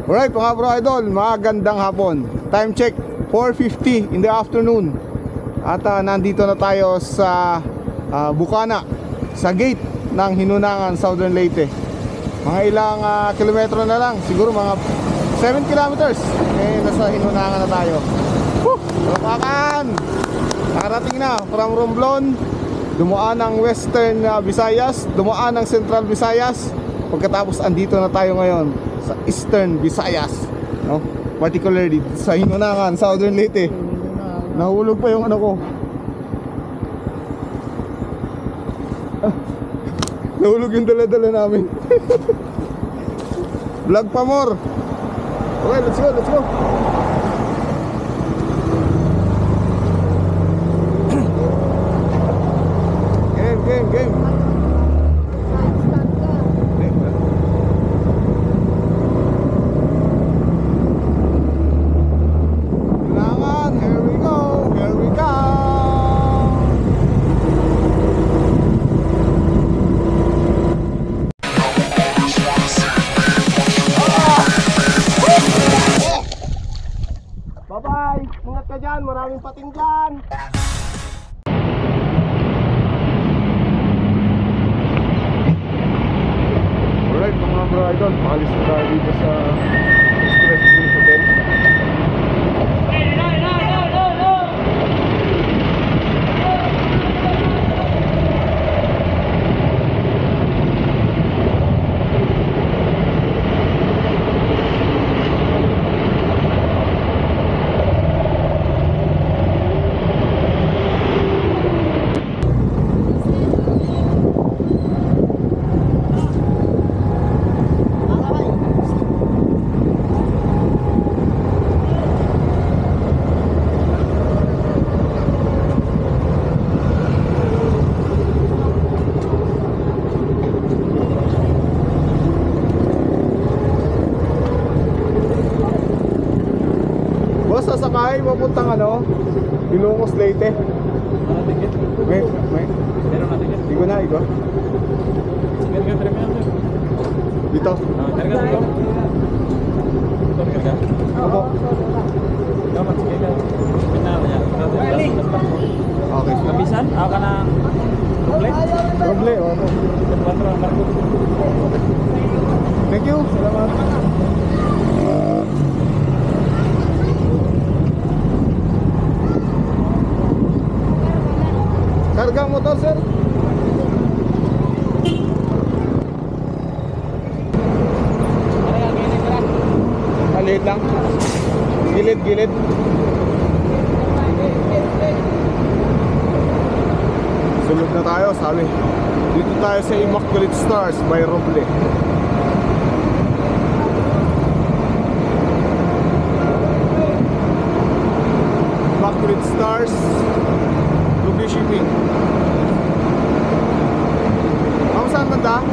Alright mga bro idol, magandang hapon. Time check, 4:50 in the afternoon. At nandito na tayo sa Bukana, sa gate ng Hinunangan, Southern Leyte. Mga ilang kilometro na lang, siguro mga 7 kilometers. Nasa Hinunangan na tayo. Lapakan! Nakarating na from Romblon, dumaan ng Western Visayas, dumaan ng Central Visayas. Pagkatapos andito na tayo ngayon sa Eastern Visayas, no? Particularly sa Hinunangan, Southern Leyte. Nahulog pa yung ano ko. Nahulog yung dala-dala namin. Vlog pa more. Okay, let's go, let's go. Game. Hinunangan, here we go. Bye-bye! Ingat ka dyan, maraming pating dyan! Alright mga bro idol, pakalis na tayo dito sa Express Green Hotel. Sasakay, mapuntang ano, Ilocos, Leyte. May Meron natin yan. Igo na, igo. Karga, premium. Dito. Karga dito. Ito, karga. Opo. Dapat, sige ka. Pinala niya. Okay. Kapisan? Ako ka ng ruble? Roble, opo. 4 ang kargo. Thank you. Salamat. Kargang motor, sir. Maliit lang. Gilid. Sunod na tayo, sabi. Dito tayo sa Immaculate Stars by Roble. Immaculate Stars Ruby Shipping. Ma'am, saan banda?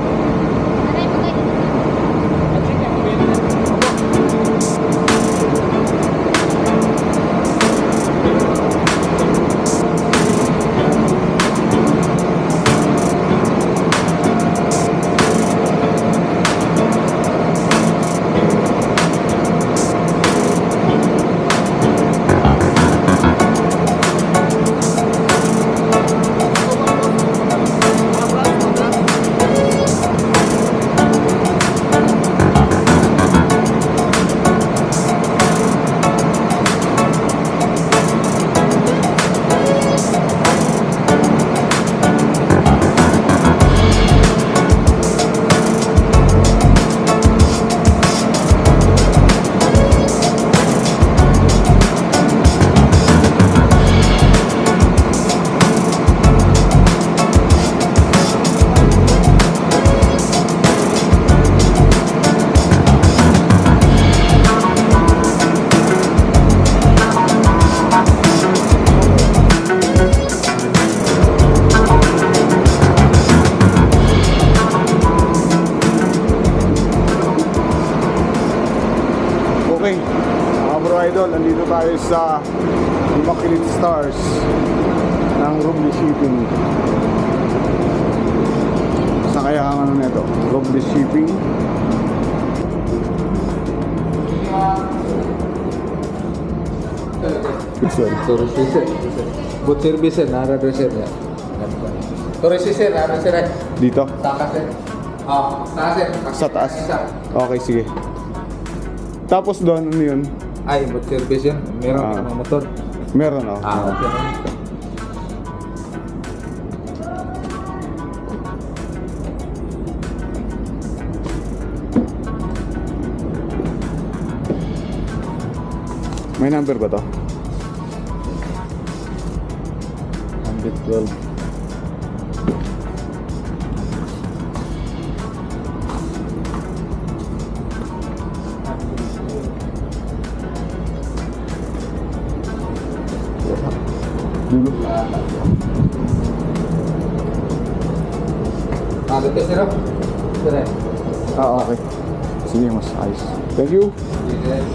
Okay, mga bro idol, andito tayo sa Immaculate Stars ng Roble Shipping. Sa kaya ang ano nito, Roble Shipping. Luzon. Tourist sir. Boat service sir, nara-dre sir. Tourist sir, nara sir. Dito? Saka sir. Ah, taas sir. Sa taas. Okay, sige. Tapos doon, ano yun? Ay, boat service yun. Meron Ah. ka ng motor. Meron, oh. Okay. May number ba to? 112. Dulo. Dito sir. Sir. Okay. Sige, mas ayos. Thank you. Yes.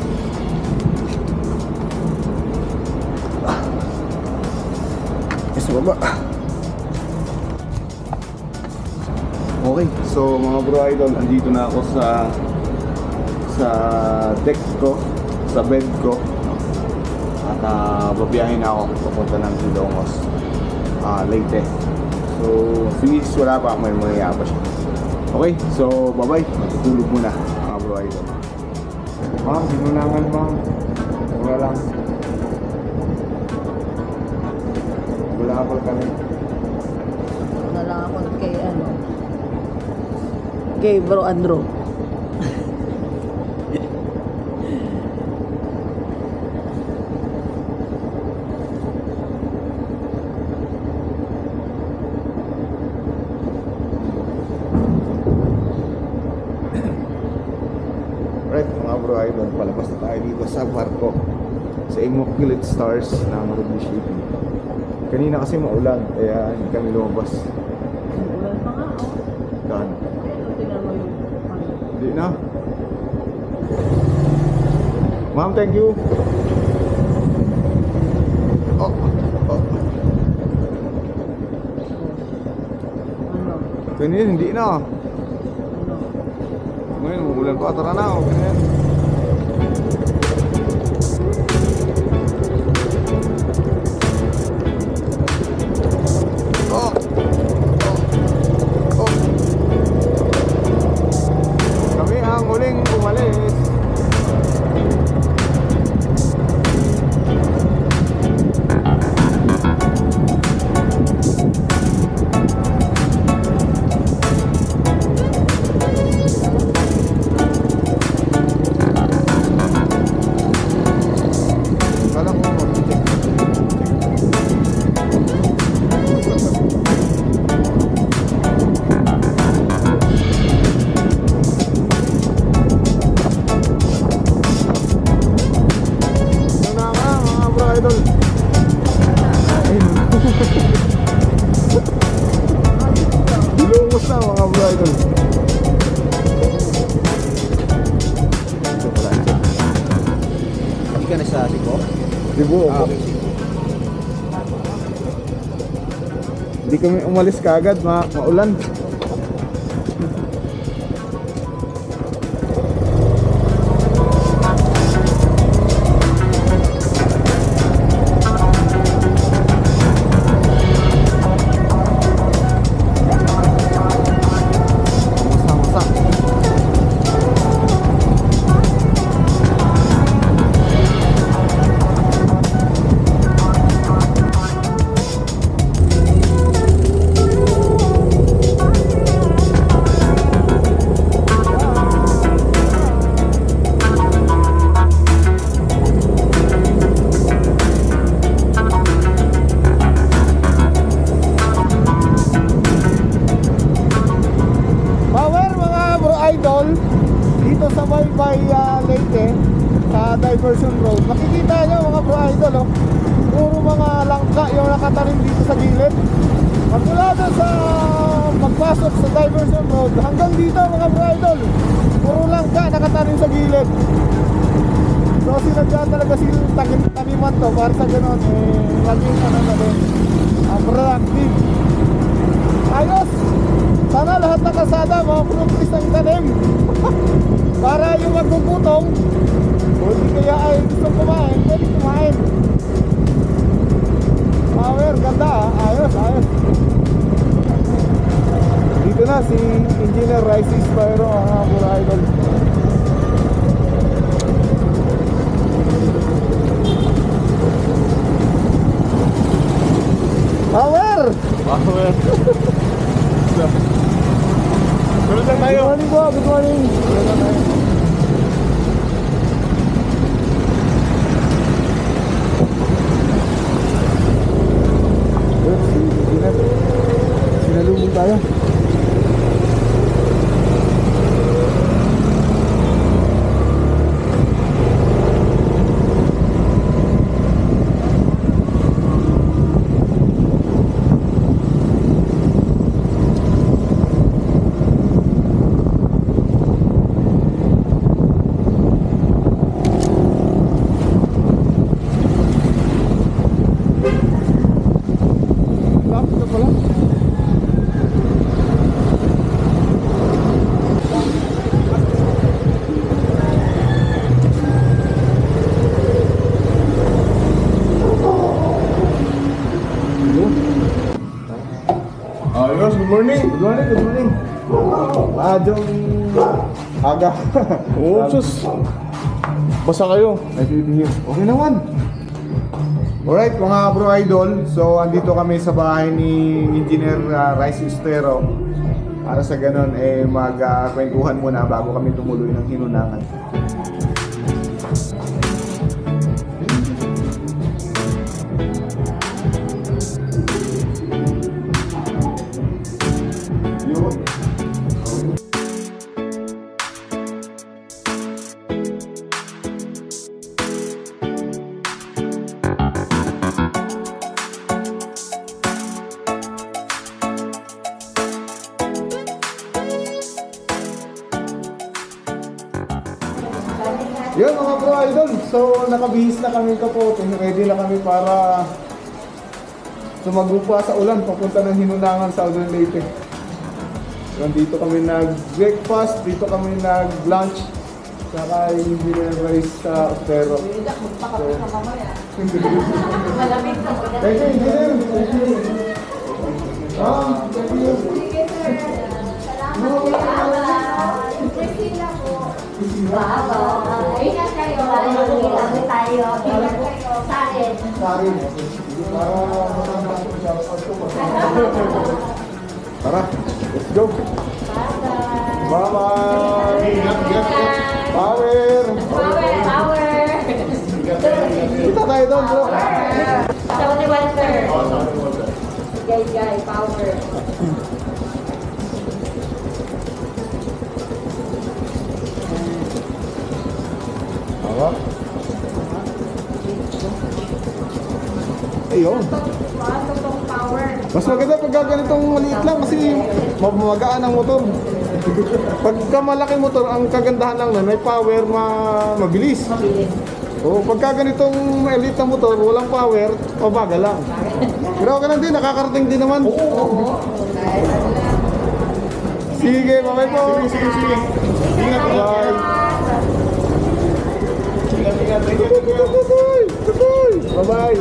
Sa baba. Okay, so mga bro idol, andito na ako sa deck ko, sa bed ko, no? At babiyahin na ako papunta ng Ilongos, Leyte. So finish wala pa, may mga pa siya. Okay, so bye bye, matutulog muna mga bro idol. Ma'am, sinunangan ma'am, wala lang. Wala pa kami. Na lang ako kay Bro Andrew. Right, mga bro idol, palabas na tayo dito sa barko sa Immaculate Stars ng Ruby Shipping. Kanina kasi maulan, kaya hindi kami lumabas. Ulan pa nga, oh. Daan. Tingnan mo yung Hindi na. Ma'am, thank you. Oh, oh. ano. Kanina, hindi na. Ano. Ngayon, umuulan pa. Tara na, okay na yan. Oh. Oh. Oh. Kami ang huling umalis. Kala ko mag-check. Ito na nga mga bro idol. Ayun. Dilungos na mga bro idol. Ito pala. Hindi ka na sa Cebu? Cebu ako. Hindi kami umalis kaagad, maulan. Masak-masak. Power mga bro idol, dito sa Baybay Leyte sa Diversion Road. Makikita nyo mga bro idol, oh, puro mga langka yung nakatanim dito sa gilid. Magmula doon sa pagpasok sa Diversion Road hanggang dito mga bro idol, puro langka nakatanim sa gilid. So sinadya talaga silang taniman to para sa gano'n laging ano na din, productive. Ayos! Sana lahat ng kasada mga fruities ang tanim para yung magugutom o hindi kaya ay gusto kumain, pwede kumain. Power, ganda ah. Ayos, ayos. Dito na si Engineer Rice Spyro, mga pura idol. Power! Power. Tulad lang tayo. Good morning po, good morning. Sinalubong tayo. Lapit na pala. Ayos, good morning. Good morning, good morning. Madyong aga. Oo, sus. Basa kayo. Nice meeting you. Okay naman. Alright mga bro idol, so andito kami sa bahay ni Engineer Rice Ustero. Para sa ganun magkwentuhan muna bago kami tumuloy ng hinunangan. Yun mga bro idol, so nakabihis na kami kapote, ready na kami para sumagumpa sa ulan papunta ng Hinunangan, Southern Leyte. Dito kami nag-breakfast, dito kami nag-lunch, saka yung Engineer Rice sa Ustero. Magpakapit na mamaya. Thank you, Malamig na. Engineer! Thank you! Thank you! Christina po. Bye-bye. Ingat kayo. Ingat tayo. Ingat kayo. Salin. Sorry. Para matanda ko siya. Tara, let's go! Bye-bye. Bye-bye! Power! Power. Kita tayo doon bro! Sa Walter. Gay, power. Tama? Ayun. Power. Mas maganda pagka ganitong maliit lang kasi magaan ang motor. Pagka malaki motor, ang kagandahan lang na may power, mabilis. O pagka ganitong maliit na motor, walang power, pabagal lang. Pero okay lang din, nakakarating din naman. Sige, bye po. Sige. Ingat, bye. Bye-bye.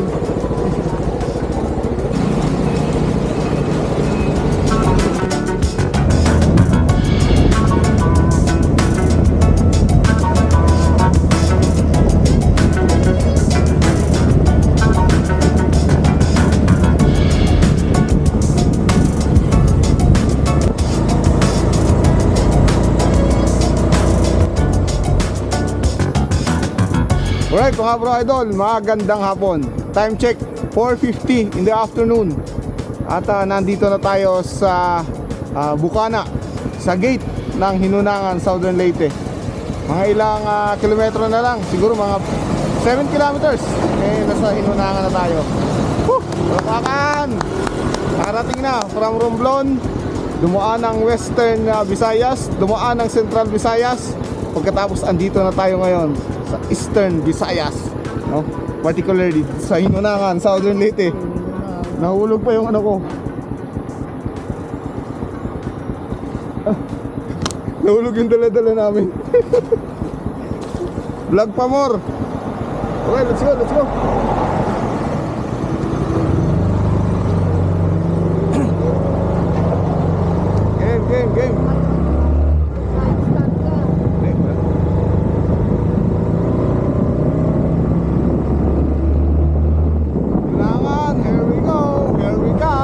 Alright mga bro idol, magandang hapon. Time check, 4:50 in the afternoon. At nandito na tayo sa Bukana, sa gate ng Hinunangan, Southern Leyte. Mga ilang kilometro na lang, siguro mga 7 kilometers. Nasa Hinunangan na tayo. Talapakan! Nakarating na from Romblon, dumaan ng Western Visayas, dumaan ng Central Visayas. Pagkatapos andito na tayo ngayon sa Eastern Visayas, no? Particularly sa Hinunangan, Southern Leyte. Nahulog pa yung ano ko. Nahulog yung dala-dala namin. Vlog pa more. Okay, let's go. game, game. Hindi, wala. Kailangan, here we go, here we go.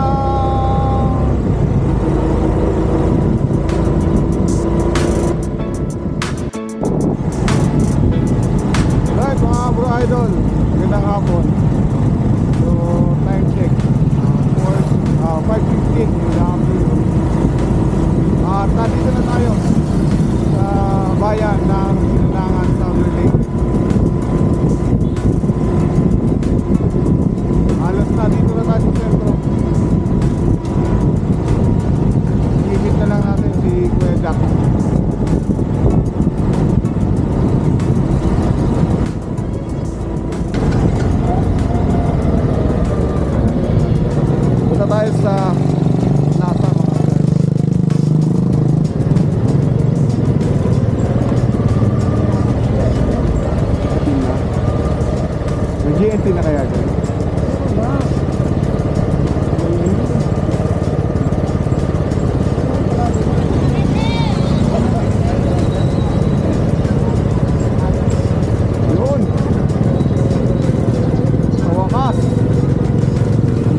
Alright mga bro idol, magandang hapon. So time check 5:15 in the afternoon. At nandito na tayo sa bayan ng Hinunangan, Southern Lake. Halos na dito na tayo sa sentro. Higit na lang natin si Kuya Jack. Punta tayo sa nasa mga may GNT na kaya dyan? Yun, sa wakas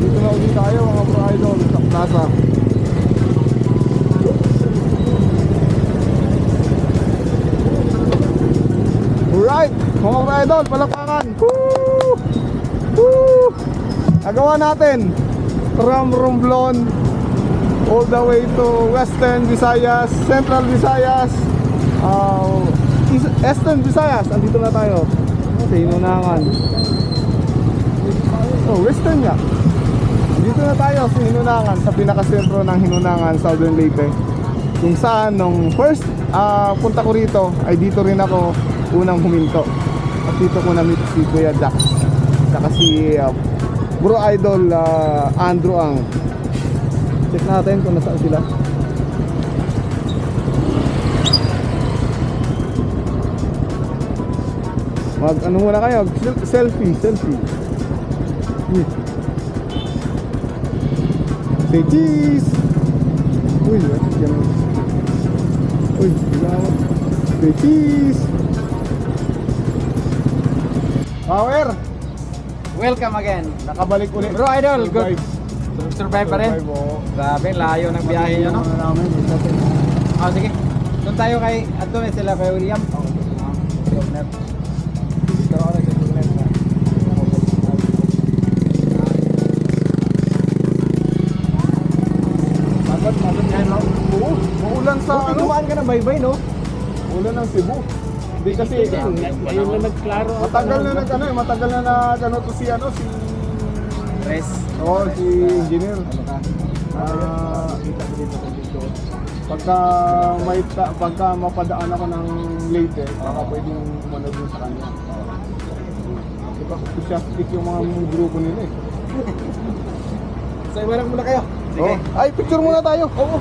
dito na ulit tayo mga bro idol sa plaza. Alright mga bro idol, palakpakan. Woo! Woo! Nagawa natin from Romblon all the way to Western Visayas, Central Visayas, Eastern Visayas. Andito na tayo sa Hinunangan. Oh, Western nga. Dito na tayo sa Hinunangan, sa pinakasentro ng Hinunangan, Southern Leyte. Kung saan nung first punta ko rito ay dito rin ako unang huminto. At dito ko na-meet si Kuya Jack, saka si bro idol Andrew Ang. Check natin kung nasaan sila. Mag ano muna kayo, selfie. Say cheese! Uy, yan. Uy, salamat. Say cheese! Power! Welcome again. Nakabalik ulit. Bro idol, good. Survive. Survive pa rin. Survive, oo. Grabe, layo ng biyahe nyo, no? Ano namin, isa din. Sige. Doon tayo kay, doon sila kay William. Si Owner. Dito ako nag-tutunan na. Magat yan, no? Oo, maulan sa ano? Dumaan ka ng baybay, no? Ulan ng Cebu. Hindi kasi, Ayun lang nagklaro. matagal na matagal na nag-ano to si Res. Oo, si engineer. Pagka mapadaan ako ng late, baka pwedeng manood sa kanya. Diba, enthusiastic yung mga grupo nila eh. So, iwanan muna kayo. Sige. Oh. Ay, picture muna tayo. Oo.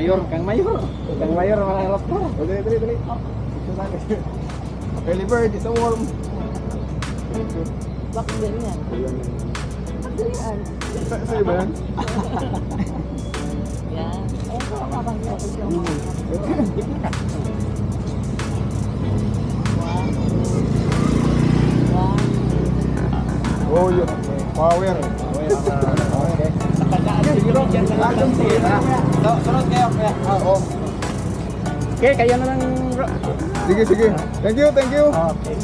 Kang Mayor, malarap ko. Dali. Early bird is a worm. Bakit ganyan? Ganyan. Sa'yo ba yan? Yan. Ayun ko, mabangga ko siya. Oh, yun. Power. Sunod kayo. Oo. Okay, kayo na lang. Sige. Thank you. Okay.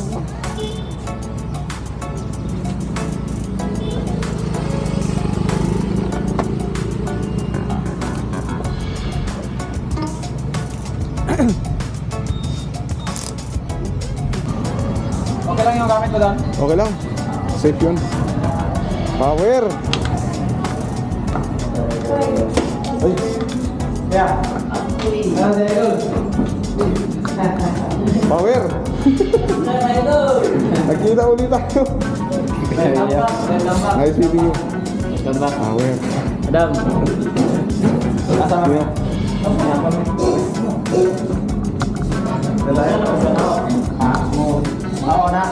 Okay lang yung gamit ko doon. Okay lang. Safe yun. Power. Ay. Yeah. Power. Nagkita ulit tayo. Nice meeting you. Power. Madam. Kasama mo. Oo na.